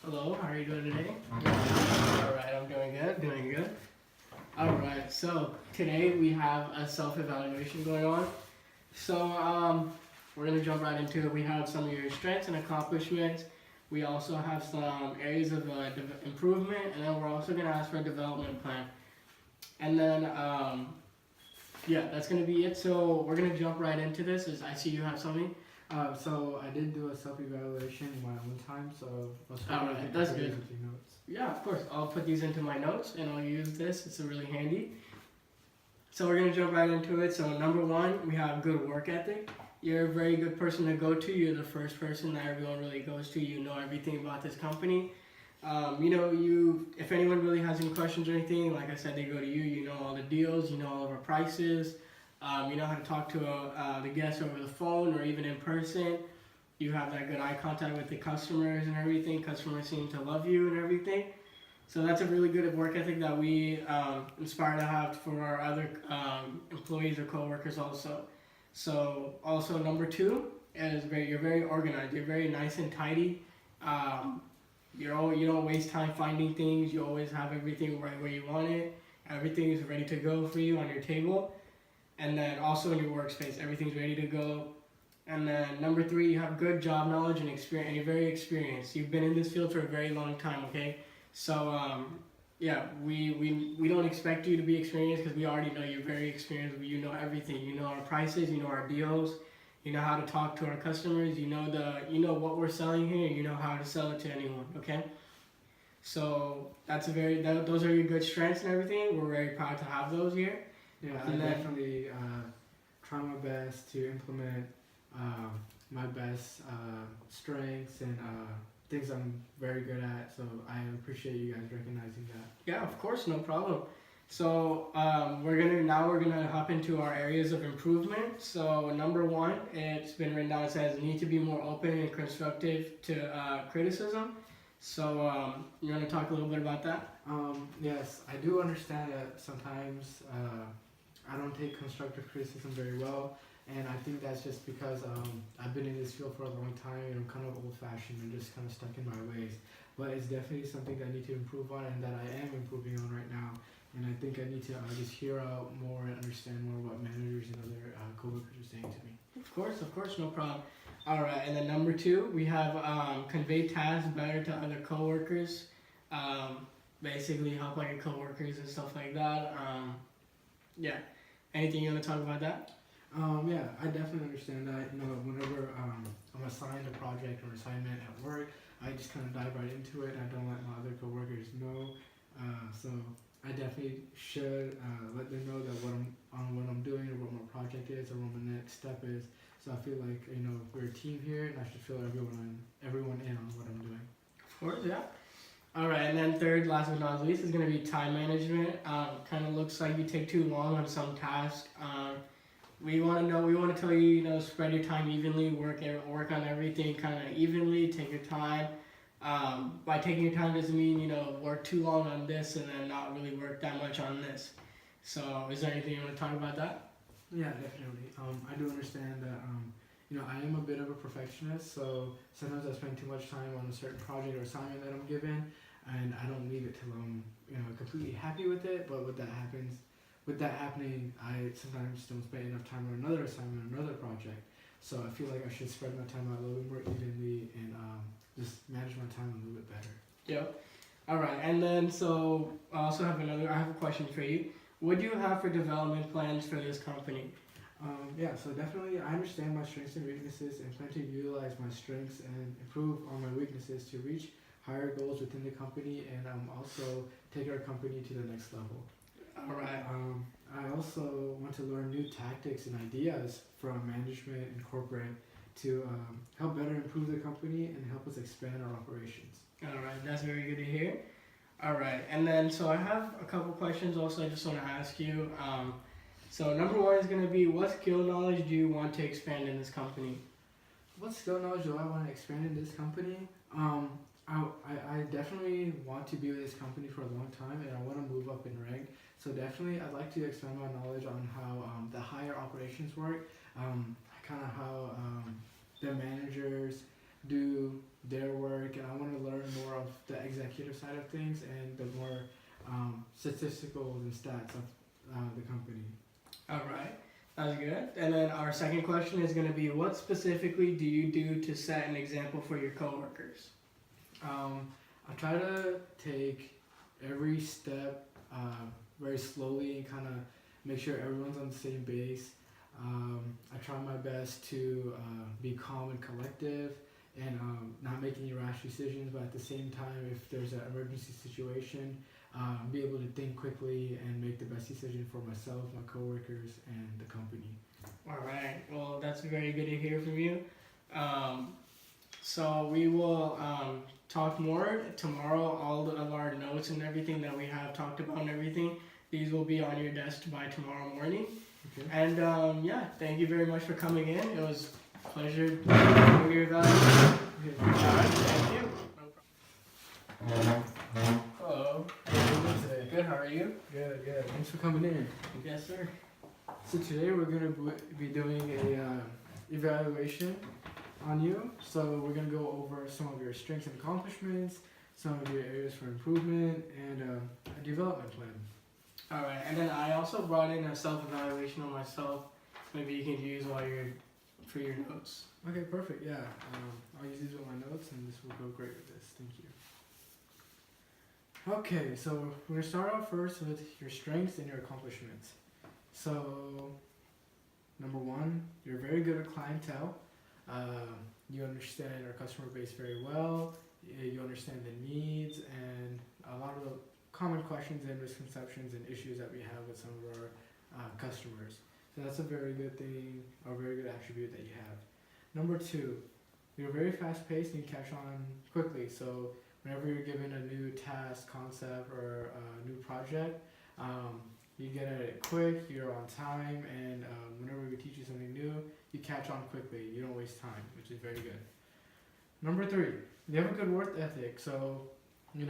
Hello, how are you doing today? Alright, I'm doing good, doing good. Alright, so today we have a self-evaluation going on. So, we're going to jump right into it. We have some of your strengths and accomplishments. We also have some areas of improvement, and then we're also going to ask for a development plan. And then, yeah, that's going to be it. So we're going to jump right into this. As I see you have something. So I did do a self-evaluation in my own time, so Alright, that's good. with your notes. Yeah, of course. I'll put these into my notes and I'll use this. It's really handy. So we're going to jump right into it. So number one, we have good work ethic. You're a very good person to go to. You're the first person that everyone really goes to. You know everything about this company. If anyone really has any questions or anything, like I said, they go to you. You know all the deals. You know all of our prices. You know how to talk to the guests over the phone or even in person. You have that good eye contact with the customers and everything. Customers seem to love you and everything. So that's a really good work ethic that we inspire to have for our other employees or coworkers also. So also number two is you're very organized. You're very nice and tidy. You don't waste time finding things. You always have everything right where you want it. Everything is ready to go for you on your table. And then also in your workspace, everything's ready to go. And then number three, you have good job knowledge and experience, and you're very experienced. You've been in this field for a very long time, okay? So, yeah, we don't expect you to be experienced because we already know you're very experienced. You know everything. You know our prices, you know our deals, you know how to talk to our customers, you know what we're selling here, you know how to sell it to anyone, okay? So those are your good strengths and everything. We're very proud to have those here. Yeah, I definitely try my best to implement my best strengths and things I'm very good at. So I appreciate you guys recognizing that. Yeah, of course, no problem. So we're gonna hop into our areas of improvement. So number one, it's been written down. It says need to be more open and constructive to criticism. So you want to talk a little bit about that? Yes, I do understand that sometimes I don't take constructive criticism very well, and I think that's just because I've been in this field for a long time and I'm kind of old-fashioned and just kind of stuck in my ways. But it's definitely something that I need to improve on and that I am improving on right now. And I think I need to just hear out more and understand more what managers and other coworkers are saying to me. Of course, no problem. All right, and then number two, we have convey tasks better to other coworkers. Basically help out your coworkers and stuff like that. Yeah. Anything you want to talk about that? Yeah, I definitely understand that. You know, whenever I'm assigned a project or assignment at work, I just kind of dive right into it. I don't let my other coworkers know. So I definitely should let them know that what I'm doing or what my project is or what my next step is. So I feel like we're a team here, and I should feel everyone in on what I'm doing. Of course, yeah. All right, and then third, last but not least, is going to be time management. Kind of looks like you take too long on some tasks. We want to tell you, spread your time evenly, work on everything kind of evenly, take your time. By taking your time doesn't mean, work too long on this and then not really work that much on this. So is there anything you want to talk about that? Yeah, definitely. I do understand that, I am a bit of a perfectionist, so sometimes I spend too much time on a certain project or assignment that I'm given, and I don't leave it till I'm, completely happy with it. But with that happening, I sometimes don't spend enough time on another assignment, or another project. So I feel like I should spread my time out a little bit more evenly and just manage my time a little bit better. Yep. All right, and then so I have a question for you. What do you have for development plans for this company? Yeah, so definitely I understand my strengths and weaknesses and plan to utilize my strengths and improve on my weaknesses to reach higher goals within the company and also take our company to the next level. All right. I also want to learn new tactics and ideas from management and corporate to help better improve the company and help us expand our operations. All right, that's very good to hear. All right, and then so I have a couple questions also I just want to ask you. So number one is going to be, what skill knowledge do you want to expand in this company? What skill knowledge do I want to expand in this company? I definitely want to be with this company for a long time and I want to move up in rank. So definitely I'd like to expand my knowledge on how the higher operations work, kind of how the managers do their work, and I want to learn more of the executive side of things and the more statistical and stats of the company. All right, that's good. And then our second question is going to be, what specifically do you do to set an example for your coworkers? I try to take every step very slowly and kind of make sure everyone's on the same base. I try my best to be calm and collective and not make any rash decisions, but at the same time, if there's an emergency situation, be able to think quickly and make the best decision for myself, my coworkers, and the company. All right, well, that's very good to hear from you. So we will talk more tomorrow. All of our notes and everything that we have talked about and everything, these will be on your desk by tomorrow morning. Okay. And yeah, thank you very much for coming in. It was a pleasure to hear about it. Okay. All right, thank you. Hello. How are you doing today? Good, how are you? Good, good. Thanks for coming in. Yes, sir. So today we're gonna be doing a evaluation on you. So we're gonna go over some of your strengths and accomplishments, some of your areas for improvement, and a development plan. All right, and then I also brought in a self-evaluation on myself. Maybe you can use while you're for your notes. Okay, perfect. Yeah, I'll use these with my notes, and this will go great with this. Thank you. Okay, so we're gonna start off first with your strengths and your accomplishments. So, number one, you're very good at clientele. You understand our customer base very well. You understand the needs and a lot of the common questions and misconceptions and issues that we have with some of our customers. So that's a very good thing, a very good attribute that you have. Number two, you're very fast paced and you catch on quickly. So whenever you're given a new task, concept, or a new project, you get at it quick, you're on time, and whenever we teach you something new, you catch on quickly. You don't waste time, which is very good. Number three, you have a good work ethic. So, you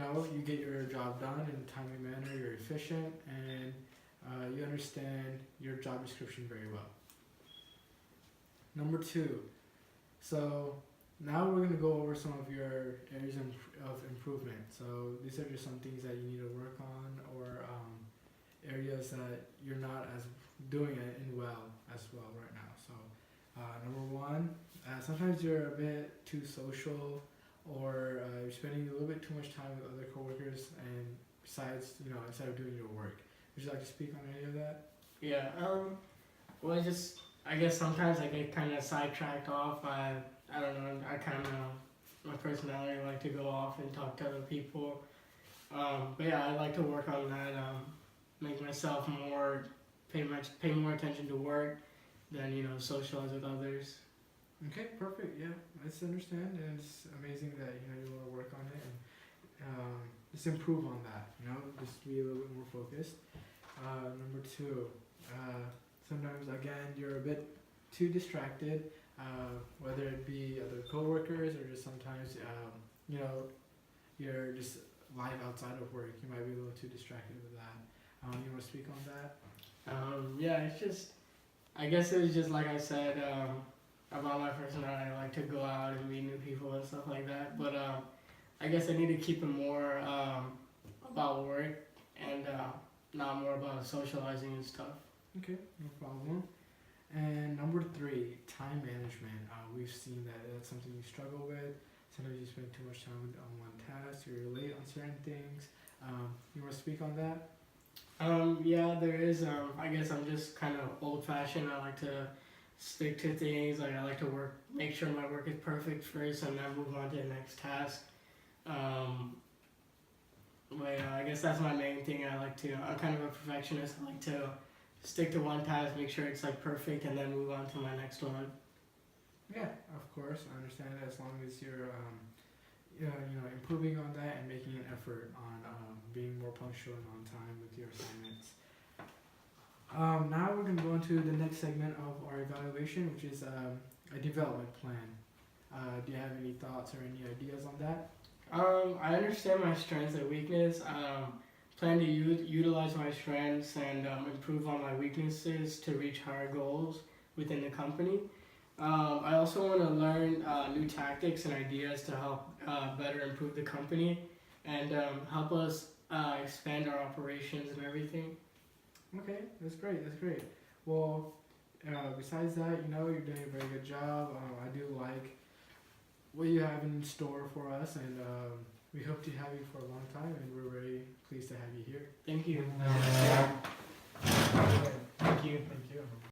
get your job done in a timely manner, you're efficient, and you understand your job description very well. Number two, so now we're going to go over some of your areas of improvement. So these are just some things that you need to work on, or areas that you're not as doing it in as well right now. So number one, sometimes you're a bit too social, or you're spending a little bit too much time with other coworkers, and besides, instead of doing your work. Would you like to speak on any of that? Yeah. Well, I guess sometimes I get kind of sidetracked off. I don't know. I kind of my personality. I like to go off and talk to other people. But yeah, I like to work on that. Make myself pay more attention to work than socialize with others. Okay, perfect. Yeah, let's understand, and it's amazing that you want to work on it and just improve on that. Just be a little bit more focused. Number two, sometimes again you're a bit too distracted, whether it be other coworkers or just sometimes you're just life outside of work. You might be a little too distracted with that. You want to speak on that? Yeah, it's just, I guess it was just like I said about my personality. I like to go out and meet new people and stuff like that. But I guess I need to keep it more about work and not more about socializing and stuff. Okay, no problem. And number three, time management. We've seen that that's something you struggle with. Sometimes you spend too much time on one task, or you're late on certain things. You want to speak on that? Yeah, there is. I guess I'm just kind of old-fashioned. I like to stick to things. Like I like to make sure my work is perfect first, and then move on to the next task. But I guess that's my main thing. I'm kind of a perfectionist. I like to stick to one task, make sure it's perfect, and then move on to my next one. Yeah, of course, I understand that as long as you're, improving on that and making an effort on being more punctual and on time with your assignments. Now we're going to go into the next segment of our evaluation, which is a development plan. Do you have any thoughts or any ideas on that? I understand my strengths and weakness. Plan to utilize my strengths and improve on my weaknesses to reach higher goals within the company. I also want to learn new tactics and ideas to help better improve the company and help us expand our operations and everything. Okay, that's great. That's great. Well, besides that, you know, you're doing a very good job. I do like what you have in store for us, and we hope to have you for a long time, and we're very pleased to have you here. Thank you. Thank you. Thank you. Thank you.